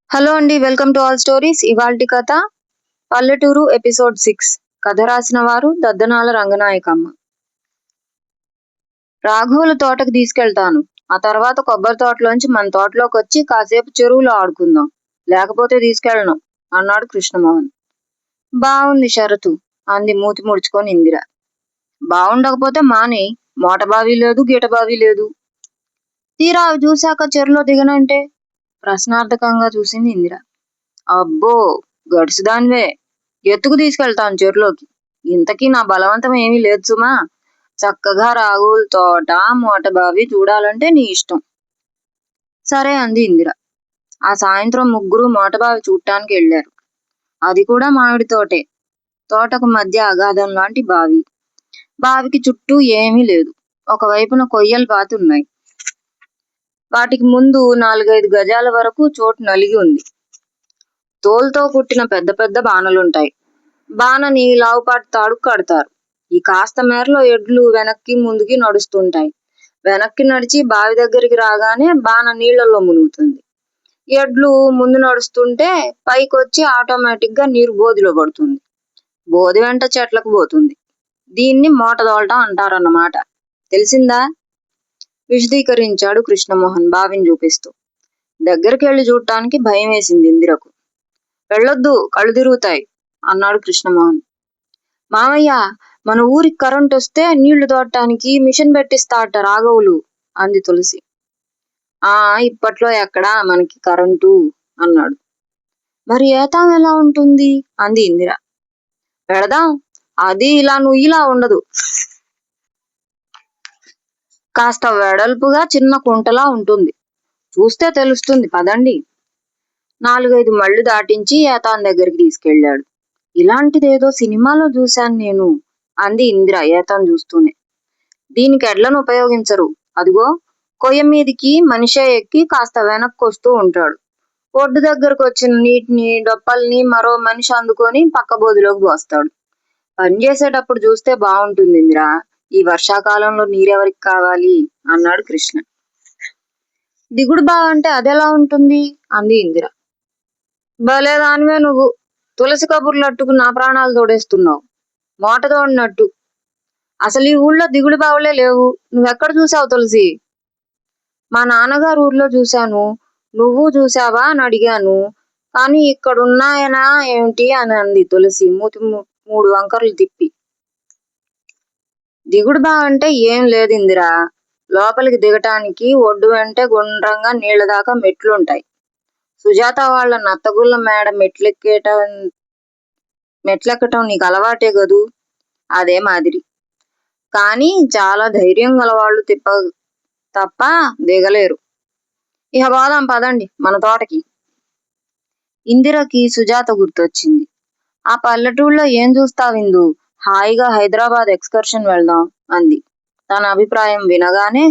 Hello అండి, welcome to all stories. ఇవాల్టి కథ పల్లెటూరు ఎపిసోడ్ 6. కథ రాసిన వారు దద్దనాల రంగనాయకమ్మ. రాఘవుల తోటకు తీసుకెళ్తాను. ఆ తర్వాత కొబ్బరి తోటలోంచి మన తోటలోకి వచ్చి కాసేపు చెరువులో ఆడుకుందాం. లేకపోతే తీసుకెళ్ళను అన్నాడు కృష్ణమోహన్. బావుంది షరతు అంది మూతి ముడుచుకొని ఇందిర. బావుండకపోతే మానే, మోటబావి లేదు గీటబావి లేదు. తీరా అవి చూశాక చెరువులో దిగనంటే ప్రశ్నార్థకంగా చూసింది ఇందిర. అబ్బో, గడుసుదానివే, ఎత్తుకు తీసుకెళ్తాను చెరులోకి. ఇంతకీ నా బలవంతం ఏమీ లేదు సుమా. చక్కగా రాగుల తోట మోటబావి చూడాలంటే నీ ఇష్టం. సరే అంది ఇందిర. ఆ సాయంత్రం ముగ్గురు మోటబావి చూడటానికి వెళ్లారు. అది కూడా మామిడి తోటే. తోటకు మధ్య అగాధం లాంటి బావి. బావికి చుట్టూ ఏమీ లేదు. ఒకవైపున కొయ్యలు పాతి ఉన్నాయి. వాటికి ముందు 4-5 గజాల వరకు చోటు నలిగి ఉంది. తోలుతో కుట్టిన పెద్ద పెద్ద బాణలుంటాయి. బాణని లావుపాటి తాడుకు కడతారు. ఈ కాస్త మేరలో ఎడ్లు వెనక్కి ముందుకి నడుస్తుంటాయి. వెనక్కి నడిచి బావి దగ్గరికి రాగానే బాణ నీళ్లలో మునుగుతుంది. ఎడ్లు ముందు నడుస్తుంటే పైకొచ్చి ఆటోమేటిక్ గా నీరు బోధిలో పడుతుంది. బోధి వెంట చెట్లకు పోతుంది. దీన్ని మోట తోలటం అంటారన్నమాట. తెలిసిందా? విశదీకరించాడు కృష్ణమోహన్ బావిని చూపిస్తూ. దగ్గరికి వెళ్లి చూడటానికి భయం వేసింది ఇందిరకు. వెళ్ళొద్దు, కళ్ళు తిరుగుతాయి అన్నాడు కృష్ణమోహన్. మామయ్య, మన ఊరికి కరెంట్ వస్తే నీళ్లు తోడటానికి మిషన్ పెట్టిస్తాట రాఘవులు అంది తులసి. ఇప్పట్లో ఎక్కడా మనకి కరెంటు అన్నాడు. మరి ఏతాం ఎలా ఉంటుంది అంది ఇందిర. పెడదాం, అది ఇలా నుయ్యిలా ఉండదు. కాస్త వెడల్పుగా చిన్న కుంటలా ఉంటుంది. చూస్తే తెలుస్తుంది, పదండి. 4-5 మళ్ళు దాటించి ఏతాన్ దగ్గరికి తీసుకెళ్లాడు. ఇలాంటిదేదో సినిమాలో చూశాను నేను అంది ఇందిర ఏతాన్ చూస్తూనే. దీనికి ఎడ్లను ఉపయోగించరు. అదిగో కొయ్య మీదికి మనిషే ఎక్కి కాస్త వెనక్కి వస్తూ ఉంటాడు. ఒడ్డు దగ్గరకు వచ్చిన నీటిని డొప్పల్ని మరో మనిషి అందుకొని పక్క బోధిలోకి పోస్తాడు. పనిచేసేటప్పుడు చూస్తే బాగుంటుంది ఇందిరా. ఈ వర్షాకాలంలో నీరెవరికి కావాలి అన్నాడు కృష్ణ. దిగుడు బావంటే అదెలా ఉంటుంది అంది ఇందిర. భలేదానివే నువ్వు, తులసి కబుర్లట్టుకు నా ప్రాణాలు తోడేస్తున్నావు. మోట తోడినట్టు. అసలు ఈ ఊళ్ళో దిగుడు బావులే లేవు. నువ్వెక్కడ చూసావు తులసి? మా నాన్నగారు ఊర్లో చూశాను. నువ్వు చూసావా అని అడిగాను. కానీ ఇక్కడున్నాయనా ఏమిటి అని అంది తులసి మూతి 3 వంకర్లు తిప్పి. దిగుడు బావంటే ఏం లేదు ఇందిరా. లోపలికి దిగటానికి ఒడ్డు వెంటే గుండ్రంగా నీళ్ల దాకా మెట్లుంటాయి. సుజాత వాళ్ళ నత్తగుళ్ళ మేడ మెట్లెక్కటం నీకు అలవాటే గదు. అదే మాదిరి. కానీ చాలా ధైర్యం గలవాళ్ళు తప్ప దిగలేరు. ఇహ పోదాం పదండి మన తోటకి. ఇందిరకి సుజాత గుర్తొచ్చింది. ఆ పల్లెటూళ్ళలో ఏం చూస్తావిందు, హాయిగా హైదరాబాద్ ఎక్స్కర్షన్ వెళ్దాం అంది. తన అభిప్రాయం వినగానే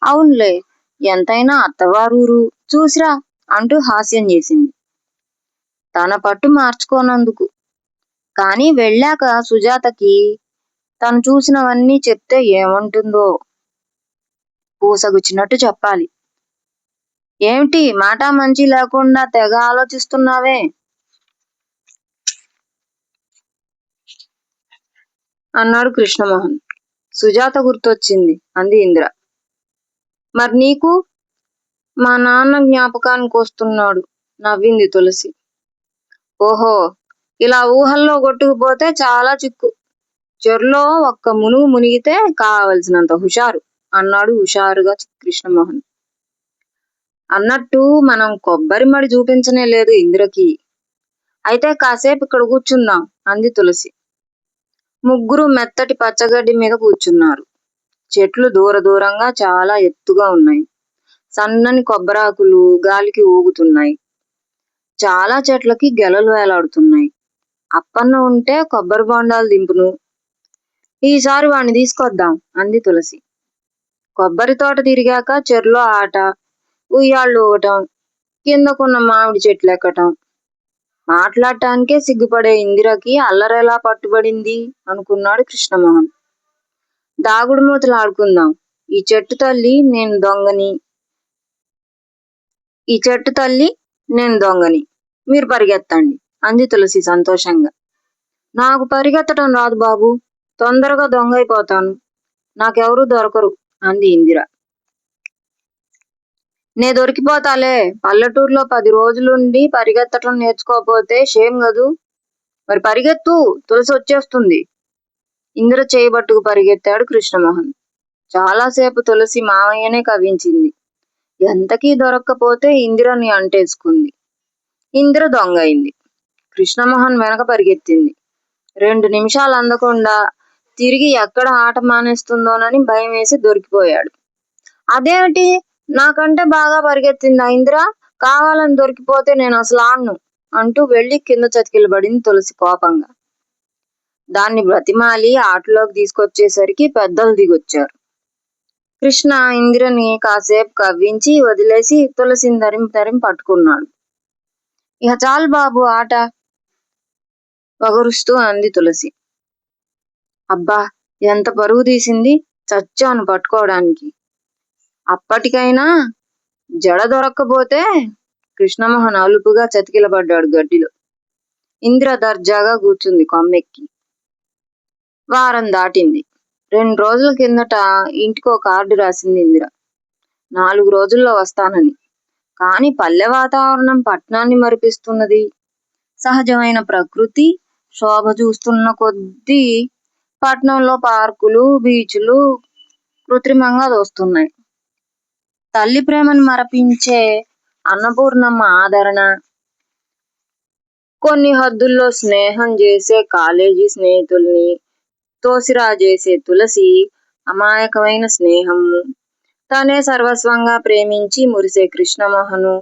అవునులే, ఎంతైనా అత్తవారూరు, చూసిరా అంటూ హాస్యం చేసింది. తన పట్టు మార్చుకోనందుకు. కానీ వెళ్ళాక సుజాతకి తను చూసినవన్నీ చెప్తే ఏమంటుందో. పూసగుచ్చినట్టు చెప్పాలి. ఏమిటి మాట మంచి లేకుండా తెగ ఆలోచిస్తున్నావే అన్నాడు కృష్ణమోహన్. సుజాత గుర్తొచ్చింది అంది ఇందిర. మరి నీకు? మా నాన్న జ్ఞాపకానికి వస్తున్నాడు నవ్వింది తులసి. ఓహో, ఇలా ఊహల్లో కొట్టుకుపోతే చాలా చిక్కు. చెరులో ఒక్క మునుగు మునిగితే కావలసినంత హుషారు అన్నాడు హుషారుగా కృష్ణమోహన్. అన్నట్టు మనం కొబ్బరి మడి చూపించనే లేదు ఇందిరకి. అయితే కాసేపు ఇక్కడ కూర్చుందాం అంది తులసి. ముగ్గురు మెత్తటి పచ్చగడ్డి మీద కూర్చున్నారు. చెట్లు దూరంగా చాలా ఎత్తుగా ఉన్నాయి. సన్నని కొబ్బరాకులు గాలికి ఊగుతున్నాయి. చాలా చెట్లకి గెలలు వేలాడుతున్నాయి. అప్పన్న ఉంటే కొబ్బరి బొండాలు దింపును. ఈసారి వాణ్ణి తీసుకొద్దాం అంది తులసి. కొబ్బరి తోట తిరిగాక చెరులో ఆట, ఉయ్యాళ్ళు ఊగటం, కిందకున్న మామిడి చెట్లు ఎక్కటం. మాట్లాడటానికే సిగ్గుపడే ఇందిరకి అల్లరెలా పట్టుబడింది అనుకున్నాడు కృష్ణమోహన్. దాగుడు మూతలు ఆడుకుందాం. ఈ చెట్టు తల్లి నేను దొంగని, మీరు పరిగెత్తండి అంది తులసి సంతోషంగా. నాకు పరిగెత్తటం రాదు బాబు, తొందరగా దొంగ అయిపోతాను, నాకెవరూ దొరకరు అంది ఇందిర. నే దొరికిపోతాలే, పల్లెటూరులో 10 రోజులుండి పరిగెత్తటం నేర్చుకోకపోతే షేమ్ గదు. మరి పరిగెత్తు, తులసి వచ్చేస్తుంది. ఇందిర చేయబట్టుకు పరిగెత్తాడు కృష్ణమోహన్. చాలాసేపు తులసి మామయ్యనే కవ్వించింది. ఎంతకీ దొరక్కపోతే ఇందిరని అంటేసుకుంది. ఇందిర దొంగ అయింది. కృష్ణమోహన్ వెనక పరిగెత్తింది. 2 నిమిషాలు అందకుండా తిరిగి ఎక్కడ ఆట మానేస్తుందోనని భయం వేసి దొరికిపోయాడు. అదేమిటి, నాకంటే బాగా పరిగెత్తిందా ఇందిర, కావాలని దొరికిపోతే నేను అసలు ఆడను అంటూ వెళ్లి కింద చతికిలబడింది తులసి కోపంగా. దాన్ని బ్రతిమాలి ఆటలోకి తీసుకొచ్చేసరికి పెద్దలు దిగొచ్చారు. కృష్ణ ఇందిరని కాసేపు కవ్వించి వదిలేసి తులసిని తరిమి పట్టుకున్నాడు. ఇక చాలు బాబు ఆట, పగరుస్తూ అంది తులసి. అబ్బా, ఎంత పరుగు తీసింది, చచ్చాను పట్టుకోవడానికి. అప్పటికైనా జడ దొరక్కపోతే కృష్ణమోహన్ అలుపుగా చతికిలబడ్డాడు గడ్డిలో. ఇందిర దర్జాగా కూర్చుంది కొమ్మెక్కి. వారం దాటింది. 2 రోజుల కిందట ఇంటికో కార్డు రాసింది ఇందిర, 4 రోజుల్లో వస్తానని. కాని పల్లె వాతావరణం పట్నాన్ని మరిపిస్తున్నది. సహజమైన ప్రకృతి శోభ చూస్తున్న కొద్దీ పట్నంలో పార్కులు, బీచ్లు కృత్రిమంగా దోస్తున్నాయి. తల్లి ప్రేమను మరపించే అన్నపూర్ణమ్మ ఆదరణ, కొన్ని హద్దుల్లో స్నేహం చేసే కాలేజీ స్నేహితుల్ని తోసిరాజేసే తులసి అమాయకమైన స్నేహము, తనే సర్వస్వంగా ప్రేమించి మురిసే కృష్ణమోహను,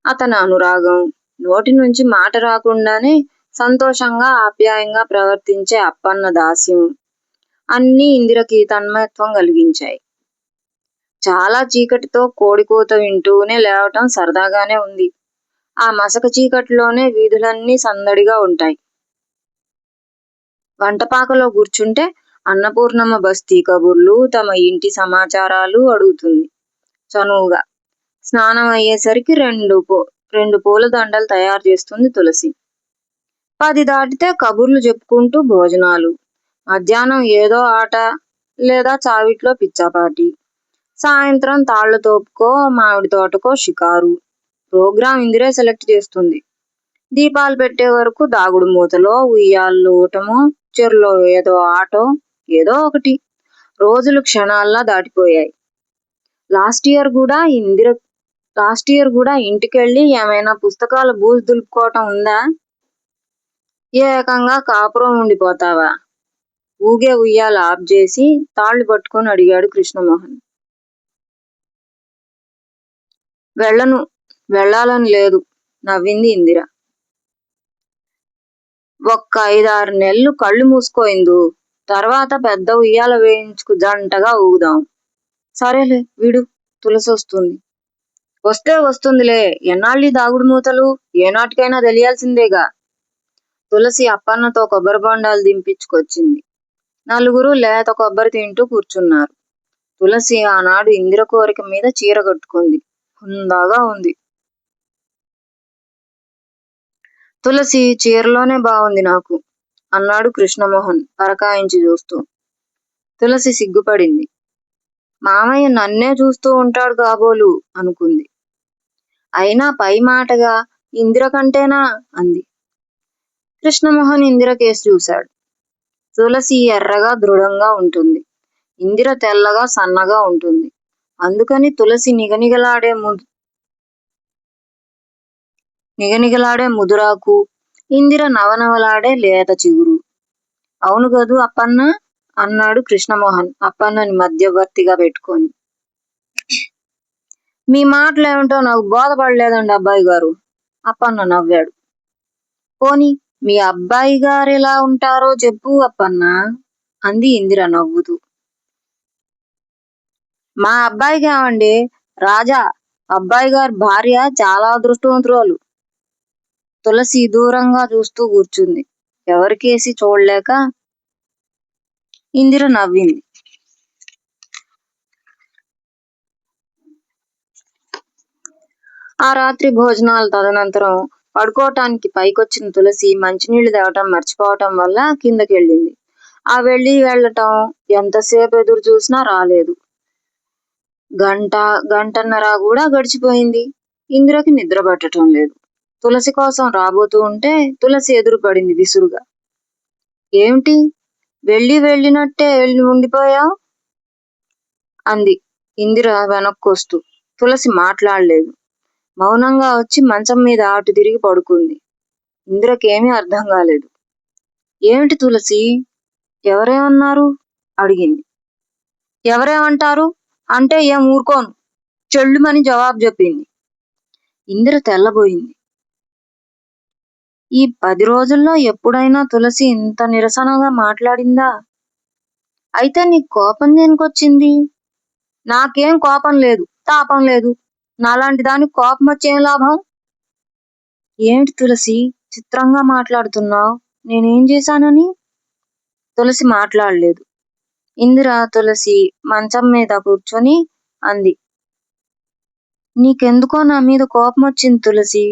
అతని అనురాగం, నోటి నుంచి మాట రాకుండానే సంతోషంగా ఆప్యాయంగా ప్రవర్తించే అప్పన్న దాస్యం అన్నీ ఇందిరకి తన్మయత్వం కలిగించాయి. చాలా చీకటితో కోడికూత వింటూనే లేవటం సరదాగానే ఉంది. ఆ మసక చీకటిలోనే వీధులన్నీ సందడిగా ఉంటాయి. వంటపాకలో కూర్చుంటే అన్నపూర్ణమ్మ బస్తీ కబుర్లు, తమ ఇంటి సమాచారాలు అడుగుతుంది చనువుగా. స్నానం అయ్యేసరికి 2 పూల దండలు తయారు చేస్తుంది తులసి. 10 దాటితే కబుర్లు చెప్పుకుంటూ భోజనాలు, మధ్యాహ్నం ఏదో ఆట లేదా చావిట్లో పిచ్చాపాటి, సాయంత్రం తాళ్ల తోపుకో మామిడి తోటకో షికారు. ప్రోగ్రాం ఇందిరే సెలెక్ట్ చేస్తుంది. దీపాలు పెట్టే వరకు దాగుడు మూతలో, ఉయ్యాల్లో ఊటమో, చెరులో ఏదో ఆటో, ఏదో ఒకటి. రోజులు క్షణాల్లా దాటిపోయాయి. లాస్ట్ ఇయర్ కూడా ఇంటికెళ్ళి ఏమైనా పుస్తకాల బూజు దులుపుకోవటం ఉందా? ఏకంగా కాపురం ఉండిపోతావా? ఊగే ఉయ్యాల ఆఫ్ చేసి తాళ్లు పట్టుకొని అడిగాడు కృష్ణమోహన్. వెళ్ళాలని లేదు నవ్వింది ఇందిర. ఒక్క 5-6 నెలలు కళ్ళు మూసుకోయిందు, తర్వాత పెద్ద ఉయ్యాల వేయించుకు జంటగా ఊగుదాం. సరేలే విడు, తులసి వస్తుంది. వస్తే వస్తుందిలే, ఎన్నాళ్ళీ దాగుడు మూతలు, ఏనాటికైనా తెలియాల్సిందేగా. తులసి అప్పన్నతో కొబ్బరి బొండాలు దింపించుకొచ్చింది. నలుగురు లేత కొబ్బరి తింటూ కూర్చున్నారు. తులసి ఆనాడు ఇందిర కోరిక మీద చీర కట్టుకుంది. హుందాగా ఉంది. తులసి చీరలోనే బాగుంది నాకు అన్నాడు కృష్ణమోహన్ పరకాయించి చూస్తూ. తులసి సిగ్గుపడింది. మామయ్య నన్నే చూస్తూ ఉంటాడు కాబోలు అనుకుంది. అయినా పై మాటగా ఇందిర కంటేనా అంది. కృష్ణమోహన్ ఇందిర కేసు చూశాడు. తులసి ఎర్రగా దృఢంగా ఉంటుంది, ఇందిర తెల్లగా సన్నగా ఉంటుంది. అందుకని తులసి నిగనిగలాడే ముదురాకు, ఇందిర నవనవలాడే లేత చిగురు. అవును గదు అప్పన్న అన్నాడు కృష్ణమోహన్ అప్పన్నని మధ్యవర్తిగా పెట్టుకొని. మీ మాటలేమిటో నాకు బోధపడలేదండి అబ్బాయి గారు అప్పన్న నవ్వాడు. పోనీ మీ అబ్బాయి గారు ఎలా ఉంటారో చెప్పు అప్పన్న అంది ఇందిర నవ్వుతూ. మా అబ్బాయికి ఏమండి, రాజా అబ్బాయి గారి భార్య చాలా అదృష్టవంతురాలు. తులసి దూరంగా చూస్తూ కూర్చుంది. ఎవరికేసి చూడలేక. ఇందిర నవ్వింది. ఆ రాత్రి భోజనాలు తదనంతరం పడుకోవటానికి పైకొచ్చిన తులసి మంచినీళ్లు తేవటం మర్చిపోవటం వల్ల కిందకెళ్ళింది. ఆ వెళ్ళటం ఎంతసేపు ఎదురు చూసినా రాలేదు. గంట గంటన్నర కూడా గడిచిపోయింది. ఇందిరకి నిద్ర పట్టడం లేదు. తులసి కోసం రాబోతూ ఉంటే తులసి ఎదురు పడింది విసురుగా. ఏమిటి వెళ్ళినట్టే వెళ్ళి ఉండిపోయావు అంది ఇందిర వెనక్కొస్తూ. తులసి మాట్లాడలేదు. మౌనంగా వచ్చి మంచం మీద అటు తిరిగి పడుకుంది. ఇందిరకేమీ అర్థం కాలేదు. ఏమిటి తులసి, ఎవరేమన్నారు అడిగింది. ఎవరేమంటారు అంటే ఏం ఊరుకోను, చెళ్ళుమని జవాబు చెప్పింది. ఇందిర తెల్లబోయింది. ఈ 10 రోజుల్లో ఎప్పుడైనా తులసి ఇంత నిరసనగా మాట్లాడిందా? అయితే నీకు కోపం దేనికొచ్చింది? నాకేం కోపం లేదు, తాపం లేదు. నాలాంటి దానికి కోపం వచ్చేం లాభం? ఏమిటి తులసి చిత్రంగా మాట్లాడుతున్నావు? నేనేం చేశానని? తులసి మాట్లాడలేదు. ఇందిర తులసి మంచం మీద కూర్చొని అంది. నీకెందుకో నా మీద కోపం వచ్చింది తులసి.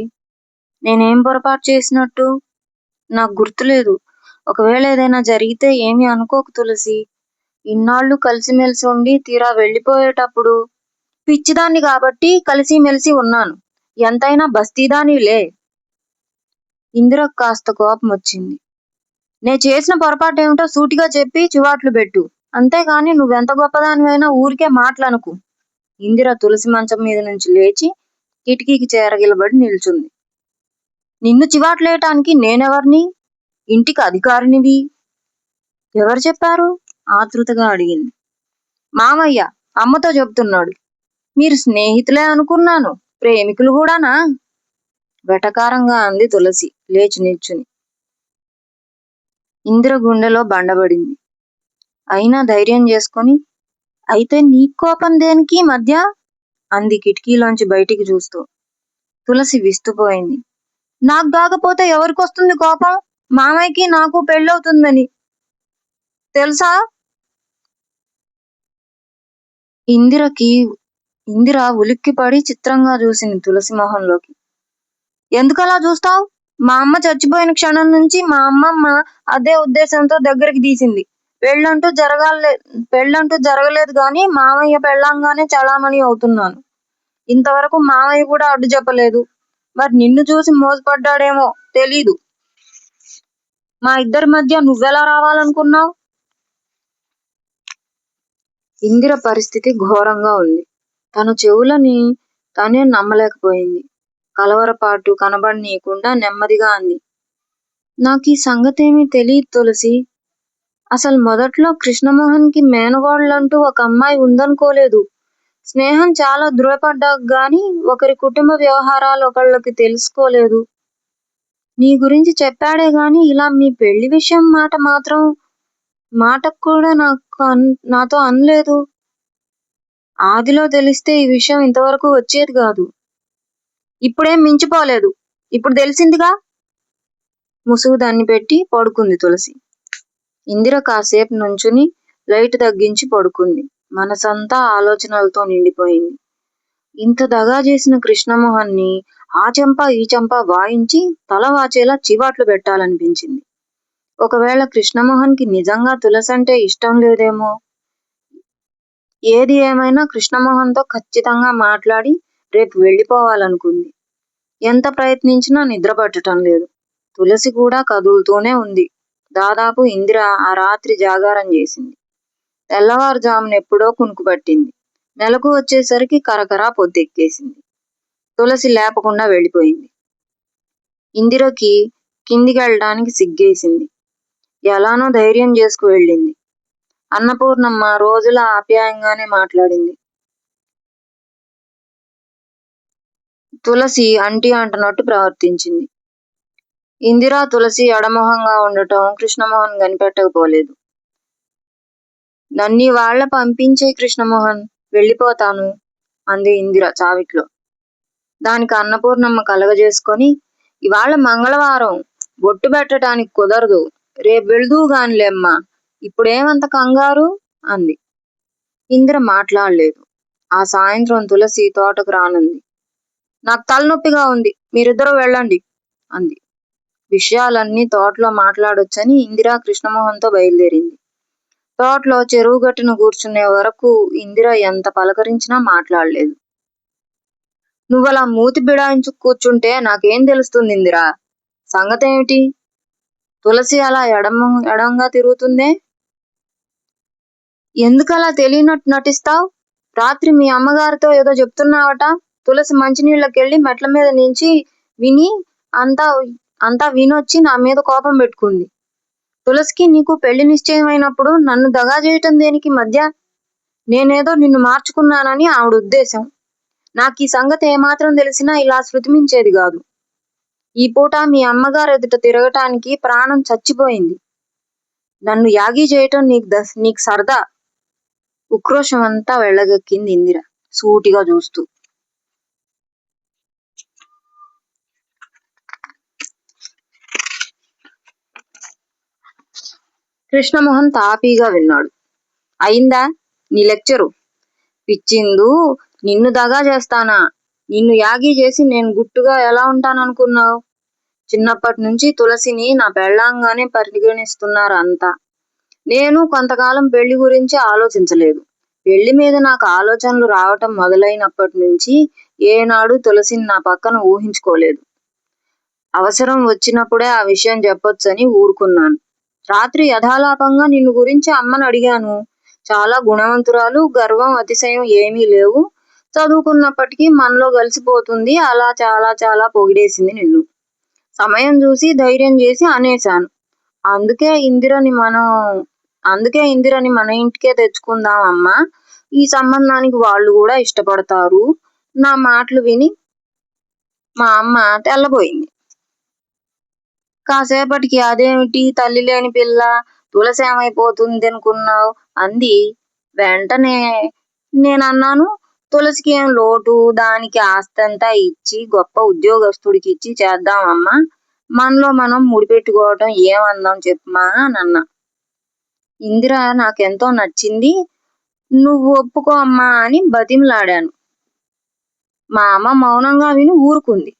నేనేం పొరపాటు చేసినట్టు? నాకు గుర్తులేదు. ఒకవేళ ఏదైనా జరిగితే ఏమీ అనుకోకు తులసి. ఇన్నాళ్ళు కలిసిమెలిసి ఉండి తీరా వెళ్ళిపోయేటప్పుడు పిచ్చిదాన్ని కాబట్టి కలిసిమెలిసి ఉన్నాను. ఎంతైనా బస్తీదానివిలే. ఇందిరకు కాస్త కోపం వచ్చింది. నే చేసిన పొరపాటు ఏమిటో సూటిగా చెప్పి చివాట్లు పెట్టు. అంతేగాని నువ్వెంత గొప్పదానివైనా ఊరికే మాటలనుకు. ఇందిర తులసి మంచం మీద నుంచి లేచి కిటికీకి చేరగిలబడి నిల్చుంది. నిన్ను చివాట్లేయటానికి నేనెవర్ని? ఇంటికి అధికారినివి. ఎవరు చెప్పారు? ఆతృతగా అడిగింది. మామయ్య అమ్మతో చెబుతున్నాడు. మీరు స్నేహితులే అనుకున్నాను, ప్రేమికులు కూడానా? వెటకారంగా అంది తులసి లేచి నిల్చుని. ఇందిర గుండెలో బండబడింది. అయినా ధైర్యం చేసుకుని, అయితే నీ కోపం దేనికి మధ్య అంది కిటికీలోంచి బయటికి చూస్తూ. తులసి విస్తుపోయింది. నాకు కాకపోతే ఎవరికొస్తుంది కోపం? మామయ్యకి నాకు పెళ్ళవుతుందని తెలుసా? ఇందిర ఉలిక్కిపడి చిత్రంగా చూసింది తులసి మొహంలోకి. ఎందుకలా చూస్తావు? మా అమ్మ చచ్చిపోయిన క్షణం నుంచి మా అమ్మమ్మ అదే ఉద్దేశంతో దగ్గరికి తీసింది. పెళ్ళంటూ జరగలేదు గాని మామయ్య పెళ్ళంగానే చలామణి అవుతున్నాను. ఇంతవరకు మామయ్య కూడా అడ్డు చెప్పలేదు. మరి నిన్ను చూసి మోసపడ్డాడేమో తెలీదు. మా ఇద్దరి మధ్య నువ్వెలా రావాలనుకున్నావు? ఇందిర పరిస్థితి ఘోరంగా ఉంది. తన చెవులని తనే నమ్మలేకపోయింది. కలవరపాటు కనబడనీయకుండా నెమ్మదిగా అంది. నాకు ఈ సంగతేమీ తెలియదు తులసి. అసలు మొదట్లో కృష్ణమోహన్కి మేనగోడలంటూ ఒక అమ్మాయి ఉందనుకోలేదు. స్నేహం చాలా దృఢపడ్డాక గాని ఒకరి కుటుంబ వ్యవహారాలు ఒకళ్ళకి తెలుసుకోలేదు. నీ గురించి చెప్పాడే గాని ఇలా మీ పెళ్లి విషయం మాటకు కూడా నాతో అనలేదు. ఆదిలో తెలిస్తే ఈ విషయం ఇంతవరకు వచ్చేది కాదు. ఇప్పుడేం మించిపోలేదు. ఇప్పుడు తెలిసిందిగా. ముసుగు దాన్ని పెట్టి పడుకుంది తులసి. ఇందిర కాసేపు నుంచుని లైట్ తగ్గించి పడుకుంది. మనసంతా ఆలోచనలతో నిండిపోయింది. ఇంత దగా చేసిన కృష్ణమోహన్ని ఆ చెంప ఈ చెంప వాయించి తల వాచేలా చివాట్లు పెట్టాలనిపించింది. ఒకవేళ కృష్ణమోహన్కి నిజంగా తులసంటే ఇష్టం లేదేమో. ఏది ఏమైనా కృష్ణమోహన్తో ఖచ్చితంగా మాట్లాడి రేపు వెళ్ళిపోవాలనుకుంది. ఎంత ప్రయత్నించినా నిద్ర పట్టడం లేదు. తులసి కూడా కదులుతూనే ఉంది. దాదాపు ఇందిర ఆ రాత్రి జాగారం చేసింది. తెల్లవారుజామునెప్పుడో కునుకు పట్టింది. నెలకు వచ్చేసరికి కరకరా పొద్దెక్కేసింది. తులసి లేపకుండా వెళ్ళిపోయింది. ఇందిరకి కిందికెళ్ళడానికి సిగ్గేసింది. ఎలానో ధైర్యం చేసుకు వెళ్ళింది. అన్నపూర్ణమ్మ రోజులా ఆప్యాయంగానే మాట్లాడింది. తులసి అంటీ అంటున్నట్టు ప్రవర్తించింది. ఇందిరా తులసి ఎడమొహంగా ఉండటం కృష్ణమోహన్ కనిపెట్టకపోలేదు. నన్నీ వాళ్ళ పంపించే కృష్ణమోహన్, వెళ్ళిపోతాను అంది ఇందిర చావిట్లో. దానికి అన్నపూర్ణమ్మ కలగజేసుకొని, ఇవాళ మంగళవారం, బొట్టు పెట్టడానికి కుదరదు. రేపు వెళుదువు గానిలేమ్మా, ఇప్పుడేమంత కంగారు అంది. ఇందిర మాట్లాడలేదు. ఆ సాయంత్రం తులసి తోటకు రానుంది. నాకు తలనొప్పిగా ఉంది, మీరిద్దరూ వెళ్ళండి అంది. విషయాలన్నీ తోటలో మాట్లాడొచ్చని ఇందిర కృష్ణమోహన్తో బయలుదేరింది. తోటలో చెరువు గట్టున కూర్చునే వరకు ఇందిర ఎంత పలకరించినా మాట్లాడలేదు. నువ్వలా మూతి బిడాయించు కూర్చుంటే నాకేం తెలుస్తుంది ఇందిరా? సంగతేమిటి? తులసి అలా ఎడంగా తిరుగుతుందే? ఎందుకలా తెలియనట్టు నటిస్తావ్? రాత్రి మీ అమ్మగారితో ఏదో చెప్తున్నావట. తులసి మంచినీళ్ళకెళ్ళి మెట్ల మీద నుంచి విని అంతా అంతా వినొచ్చి నా మీద కోపం పెట్టుకుంది. తులసికి నీకు పెళ్లి నిశ్చయమైనప్పుడు నన్ను దగా చేయటం దేనికి మధ్య? నేనేదో నిన్ను మార్చుకున్నానని ఆవిడ ఉద్దేశం. నాకు ఈ సంగతి ఏమాత్రం తెలిసినా ఇలా శృతిమించేది కాదు. ఈ పూట మీ అమ్మగారు ఎదుట తిరగటానికి ప్రాణం చచ్చిపోయింది. నన్ను యాగి చేయటం నీకు సరదా. ఉక్రోషం అంతా వెళ్ళగక్కింది ఇందిర సూటిగా చూస్తూ. కృష్ణమోహన్ తాపీగా విన్నాడు. అయిందా నీ లెక్చరు? పిచ్చిందు, నిన్ను దగా చేస్తానా? నిన్ను యాగి చేసి నేను గుట్టుగా ఎలా ఉంటాననుకున్నావు? చిన్నప్పటి నుంచి తులసిని నా పెళ్ళాంగానే పరిగణిస్తున్నారు అంతా. నేను కొంతకాలం పెళ్లి గురించి ఆలోచించలేదు. పెళ్లి మీద నాకు ఆలోచనలు రావటం మొదలైనప్పటి నుంచి ఏనాడు తులసిని నా పక్కన ఊహించుకోలేదు. అవసరం వచ్చినప్పుడే ఆ విషయం చెప్పొచ్చని ఊరుకున్నాను. రాత్రి యథాలాపంగా నిన్ను గురించి అమ్మని అడిగాను. చాలా గుణవంతురాలు, గర్వం అతిశయం ఏమీ లేవు. చదువుకున్నప్పటికీ మనలో కలిసిపోతుంది అలా చాలా చాలా పొగిడేసింది నిన్ను. సమయం చూసి ధైర్యం చేసి అనేశాను. అందుకే ఇందిరని మన ఇంటికే తెచ్చుకుందాం అమ్మా. ఈ సంబంధానికి వాళ్ళు కూడా ఇష్టపడతారు. నా మాటలు విని మా అమ్మ తెల్లబోయింది. కాసేపటికి అదేమిటి తల్లి లేని పిల్ల, తులసి ఏమైపోతుంది అనుకున్నావు అంది. వెంటనే నేనన్నాను, తులసికి ఏం లోటు, దానికి ఆస్తంతా ఇచ్చి గొప్ప ఉద్యోగస్తుడికి ఇచ్చి చేద్దామమ్మా. మనలో మనం ముడిపెట్టుకోవటం ఏమందాం చెప్పుమా అన్నా. ఇందిర నాకెంతో నచ్చింది, నువ్వు ఒప్పుకో అమ్మా అని బతిమలాడాను. మా అమ్మ మౌనంగా విని ఊరుకుంది.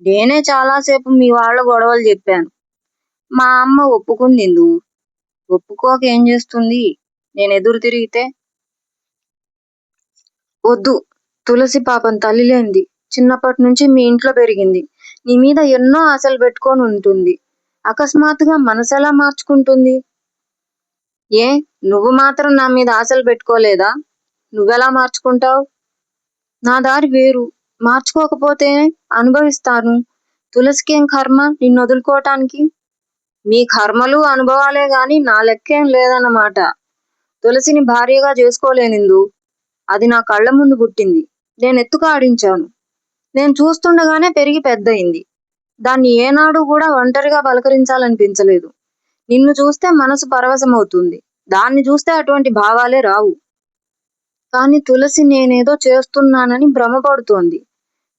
నేనే చాలాసేపు మీ వాళ్ళ గొడవలు చెప్పాను. మా అమ్మ ఒప్పుకుంది. ఒప్పుకోక ఏం చేస్తుంది? నేను ఎదురు తిరిగితే? వద్దు, తులసి పాపం తల్లి లేనిది. చిన్నప్పటి నుంచి మీ ఇంట్లో పెరిగింది. నీ మీద ఎన్నో ఆశలు పెట్టుకొని ఉంటుంది. అకస్మాత్తుగా మనసెలా మార్చుకుంటుంది? ఏ, నువ్వు మాత్రం నా మీద ఆశలు పెట్టుకోలేదా? నువ్వెలా మార్చుకుంటావు? నా దారి వేరు. మార్చుకోకపోతే అనుభవిస్తాను. తులసికేం కర్మ నిన్ను వదులుకోవటానికి? మీ కర్మలు అనుభవాలే గాని నా లెక్కేం లేదన్నమాట. తులసిని భార్యగా చేసుకోలేనిందు. అది నా కళ్ళ ముందు పుట్టింది. నేను ఎత్తుకాడించాను. నేను చూస్తుండగానే పెరిగి పెద్దయింది. దాన్ని ఏనాడు కూడా ఒంటరిగా పలకరించాలనిపించలేదు. నిన్ను చూస్తే మనసు పరవశమవుతుంది. దాన్ని చూస్తే అటువంటి భావాలే రావు. కానీ తులసి నేనేదో చేస్తున్నానని భ్రమపడుతోంది.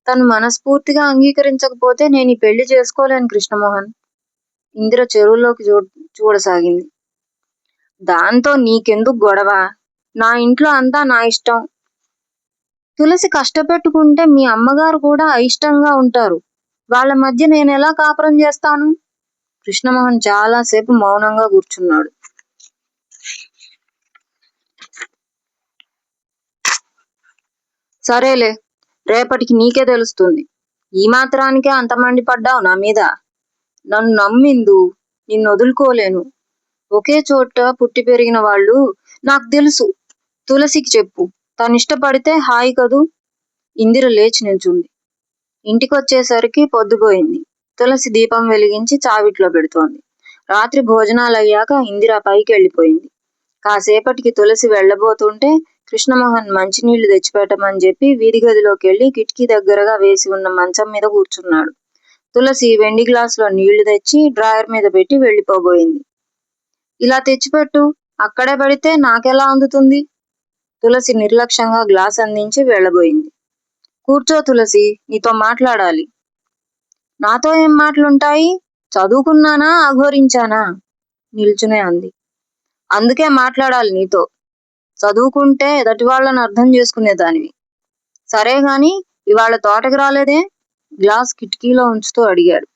తను మనస్ఫూర్తిగా అంగీకరించకపోతే నేను ఈ పెళ్లి చేసుకోలేను కృష్ణమోహన్. ఇందిర చెరువులోకి చూడసాగింది. దాంతో నీకెందుకు గొడవ? నా ఇంట్లో అంతా నా ఇష్టం. తులసి కష్టపెట్టుకుంటే మీ అమ్మగారు కూడా అయిష్టంగా ఉంటారు. వాళ్ళ మధ్య నేనెలా కాపురం చేస్తాను? కృష్ణమోహన్ చాలాసేపు మౌనంగా కూర్చున్నాడు. సరేలే, రేపటికి నీకే తెలుస్తుంది. ఈ మాత్రానికే అంత మండిపడ్డావు నా మీద? నన్ను నమ్మిందు, నిన్ను వదులుకోలేను. ఒకే చోట పుట్టి పెరిగిన వాళ్ళు. నాకు తెలుసు. తులసికి చెప్పు, తనిష్టపడితే హాయి కదూ. ఇందిర లేచి నిల్చుంది. ఇంటికొచ్చేసరికి పొద్దుపోయింది. తులసి దీపం వెలిగించి చావిట్లో పెడుతోంది. రాత్రి భోజనాలయ్యాక ఇందిర పైకి వెళ్ళిపోయింది. కాసేపటికి తులసి వెళ్ళబోతుంటే కృష్ణమోహన్ మంచినీళ్లు తెచ్చిపెట్టమని చెప్పి వీధి గదిలోకి వెళ్ళి కిటికీ దగ్గరగా వేసి ఉన్న మంచం మీద కూర్చున్నాడు. తులసి వెండి గ్లాసులో నీళ్లు తెచ్చి డ్రాయర్ మీద పెట్టి వెళ్ళిపోబోయింది. ఇలా తెచ్చిపెట్టు, అక్కడే పడితే నాకెలా అందుతుంది? తులసి నిర్లక్ష్యంగా గ్లాస్ అందించి వెళ్ళబోయింది. కూర్చో తులసి, నీతో మాట్లాడాలి. నాతో ఏం మాటలుంటాయి? చదువుకున్నానా, అఘోరించానా? నిల్చునే అంది. అందుకే మాట్లాడాలి నీతో. చదువుకుంటే ఎదటి వాళ్ళని అర్థం చేసుకునేదానివి. సరే గాని ఇవాళ తోటకి రాలేదే? గ్లాస్ కిటికీలో ఉంచుతూ అడిగాడు.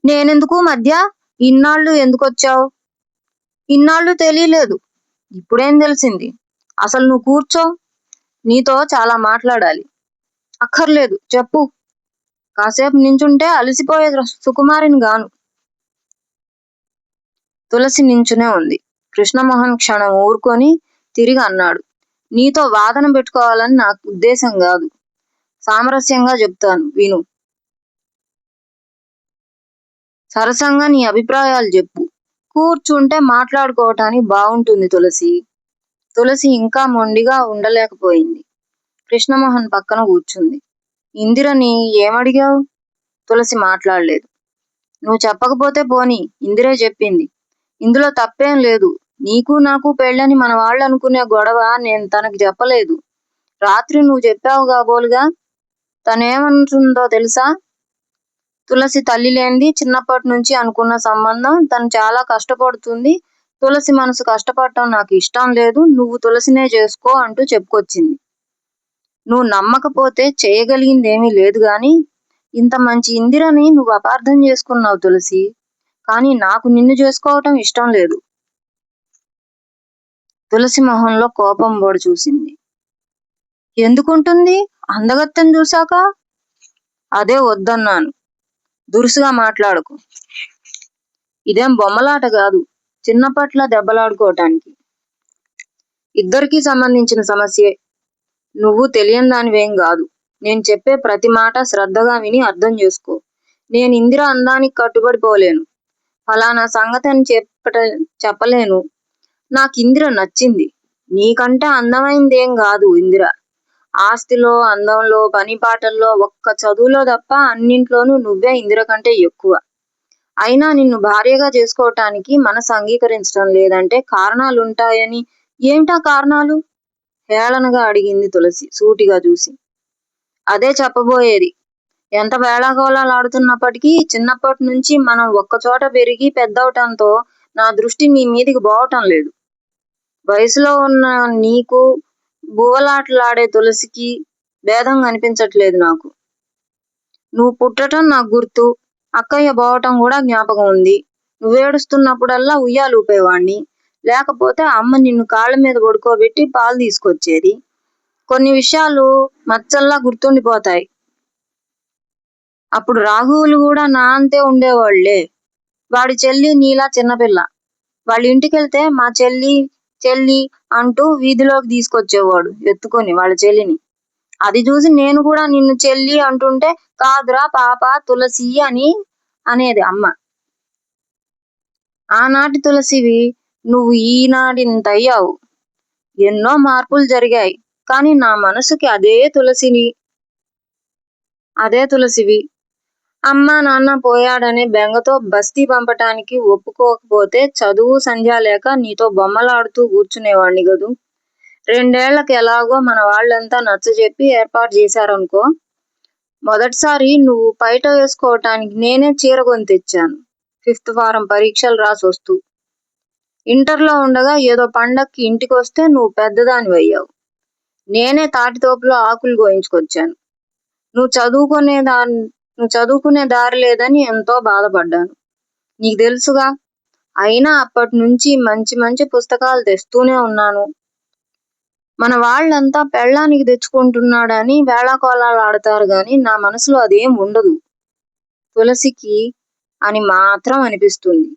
నేనెందుకు మధ్య? ఇన్నాళ్ళు ఎందుకొచ్చావు? ఇన్నాళ్ళు తెలియలేదు. ఇప్పుడేం తెలిసింది? అసలు నువ్వు కూర్చో. నీతో చాలా మాట్లాడాలి. అక్కర్లేదు, చెప్పు. కాసేపు నించుంటే అలసిపోయే సుకుమారిని గాను. తులసి నించునే ఉంది. కృష్ణమోహన్ క్షణం ఊరుకొని తిరిగి అన్నాడు. నీతో వాదన పెట్టుకోవాలని నాకు ఉద్దేశం కాదు. సామరస్యంగా చెప్తాను, విను. సరసంగా నీ అభిప్రాయాలు చెప్పు. కూర్చుంటే మాట్లాడుకోవటానికి బాగుంటుంది తులసి. తులసి ఇంకా మొండిగా ఉండలేకపోయింది. కృష్ణమోహన్ పక్కన కూర్చుంది. ఇందిరని ఏమడిగావు? తులసి మాట్లాడలేదు. నువ్వు చెప్పకపోతే పోనీ, ఇందిరే చెప్పింది. ఇందులో తప్పేం లేదు. నీకు నాకు పెళ్ళని మన వాళ్ళు అనుకునే గొడవ నేను తనకి చెప్పలేదు. రాత్రి నువ్వు చెప్పావు కాబోలుగా. తనేమంటుందో తెలుసా? తులసి తల్లి లేనిది, చిన్నప్పటి నుంచి అనుకున్న సంబంధం. తను చాలా కష్టపడుతుంది. తులసి మనసు కష్టపడటం నాకు ఇష్టం లేదు. నువ్వు తులసినే చేసుకో అంటూ చెప్పుకొచ్చింది. నువ్వు నమ్మకపోతే చేయగలిగిందేమీ లేదు గాని, ఇంత మంచి ఇందిరని నువ్వు అపార్థం చేసుకున్నావు తులసి. కానీ నాకు నిన్ను చేసుకోవటం ఇష్టం లేదు. తులసి మొహంలో కోపం పొడి చూసింది. ఎందుకుంటుంది? అందగత్తెను చూశాక? అదే వద్దన్నాను. దురుసుగా మాట్లాడకు. ఇదేం బొమ్మలాట కాదు. చిన్నప్పట్లా దెబ్బలాడుకోవటానికి. ఇద్దరికీ సంబంధించిన సమస్యే. నువ్వు తెలియని దానివేం కాదు. నేను చెప్పే ప్రతి మాట శ్రద్ధగా విని అర్థం చేసుకో. నేను ఇందిర అందానికి కట్టుబడిపోలేను. ఫలానా సంగతి అని చెప్పలేను. నాకు ఇందిర నచ్చింది. నీకంటే అందమైందేం కాదు ఇందిర. ఆస్తిలో, అందంలో, పని పాటల్లో, ఒక్క చదువులో తప్ప అన్నింట్లోనూ నువ్వే ఇందిర కంటే ఎక్కువ. అయినా నిన్ను భార్యగా చేసుకోవటానికి మనసు అంగీకరించడం లేదంటే కారణాలుంటాయని. ఏమిటా కారణాలు? హేళనగా అడిగింది తులసి సూటిగా చూసి. అదే చెప్పబోయేది. ఎంత వేళాకోళాలు ఆడుతున్నప్పటికీ చిన్నప్పటి నుంచి మనం ఒక్కచోట పెరిగి పెద్దవటంతో నా దృష్టి నీ మీదికి పోవటం లేదు. వయసులో ఉన్న నీకు బువ్వలాటలాడే తులసికి భేదం కనిపించట్లేదు నాకు. నువ్వు పుట్టటం నాకు గుర్తు. అక్కయ్య పోవటం కూడా జ్ఞాపకం ఉంది. నువ్వేడుస్తున్నప్పుడల్లా ఉయ్యాలూపేవాణ్ణి. లేకపోతే అమ్మ నిన్ను కాళ్ళ మీద పడుకోబెట్టి పాలు తీసుకొచ్చేది. కొన్ని విషయాలు మచ్చల్లా గుర్తుండిపోతాయి. అప్పుడు రాఘవులు కూడా నా అంతే ఉండేవాళ్లే. వాడి చెల్లి నీలా చిన్నపిల్ల. వాళ్ళ ఇంటికెళ్తే మా చెల్లి చెల్లి అంటూ వీధిలోకి తీసుకొచ్చేవాడు ఎత్తుకొని వాళ్ళ చెల్లిని. అది చూసి నేను కూడా నిన్ను చెల్లి అంటుంటే కాదురా పాప తులసి అనేది అమ్మ. ఆనాటి తులసివి నువ్వు ఈనాడింతయ్యావు. ఎన్నో మార్పులు జరిగాయి. కానీ నా మనసుకి అదే తులసివి. అమ్మ నాన్న పోయాడనే బెంగతో బస్తీ పంపటానికి ఒప్పుకోకపోతే చదువు సంధ్య లేక నీతో బొమ్మలాడుతూ కూర్చునేవాణ్ణి గదు. 2 ఏళ్లకి ఎలాగో మన వాళ్ళంతా నచ్చజెప్పి ఏర్పాటు చేశారనుకో. మొదటిసారి నువ్వు పైట వేసుకోవటానికి నేనే చీర కొని తెచ్చాను. 5th ఫారం పరీక్షలు రాసొస్తూ. ఇంటర్లో ఉండగా ఏదో పండక్కి ఇంటికొస్తే నువ్వు పెద్దదానివయ్యావు. నేనే తాటితోపులో ఆకులు గోయించుకొచ్చాను. నువ్వు చదువుకునే దారి లేదని ఎంతో బాధపడ్డాను. నీకు తెలుసుగా. అయినా అప్పటి నుంచి మంచి మంచి పుస్తకాలు తెస్తూనే ఉన్నాను. మన వాళ్ళంతా పెళ్ళానికి తెచ్చుకుంటున్నాడని వేళాకోళాలు ఆడతారు గాని నా మనసులో అదేం ఉండదు. తులసికి అని మాత్రం అనిపిస్తుంది.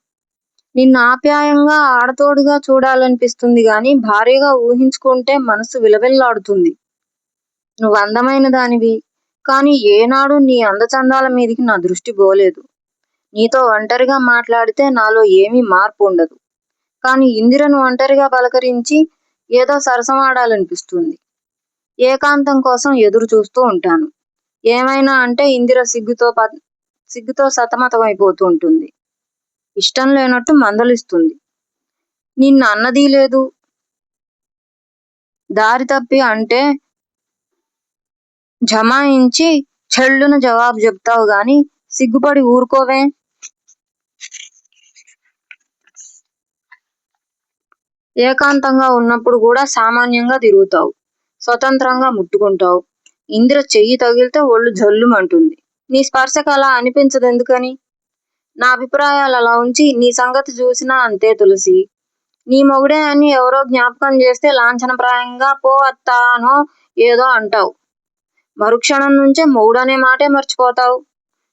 నిన్ను ఆప్యాయంగా ఆడతోడుగా చూడాలనిపిస్తుంది గాని భార్యగా ఊహించుకుంటే మనసు విలవిల్లాడుతుంది. నువ్వు అందమైన దానివి. కానీ ఏనాడు నీ అందచందాల మీదికి నా దృష్టి పోలేదు. నీతో ఒంటరిగా మాట్లాడితే నాలో ఏమీ మార్పు ఉండదు. కానీ ఇందిరను ఒంటరిగా పలకరించి ఏదో సరసమాడాలనిపిస్తుంది. ఏకాంతం కోసం ఎదురు చూస్తూ ఉంటాను. ఏమైనా అంటే ఇందిర సిగ్గుతో సతమతమైపోతూ ఉంటుంది. ఇష్టం లేనట్టు మందలిస్తుంది. నిన్ను అన్నదీ లేదు. దారి తప్పి అంటే జమాయించి చెళ్ళున జవాబు చెప్తావు గాని సిగ్గుపడి ఊరుకోవే. ఏకాంతంగా ఉన్నప్పుడు కూడా సామాన్యంగా తిరుగుతావు. స్వతంత్రంగా ముట్టుకుంటావు. ఇందిర చెయ్యి తగిలితే ఒళ్ళు జల్లుమంటుంది. నీ స్పర్శకు అలా అనిపించదు ఎందుకని? నా అభిప్రాయాలు అలా ఉంచి నీ సంగతి చూసినా అంతే తులసి. నీ మొగుడే అని ఎవరో జ్ఞాపకం చేస్తే లాంఛనప్రాయంగా పో అత్తా అనో ఏదో అంటావు. మరుక్షణం నుంచే మొగుడనే మాటే మర్చిపోతావు.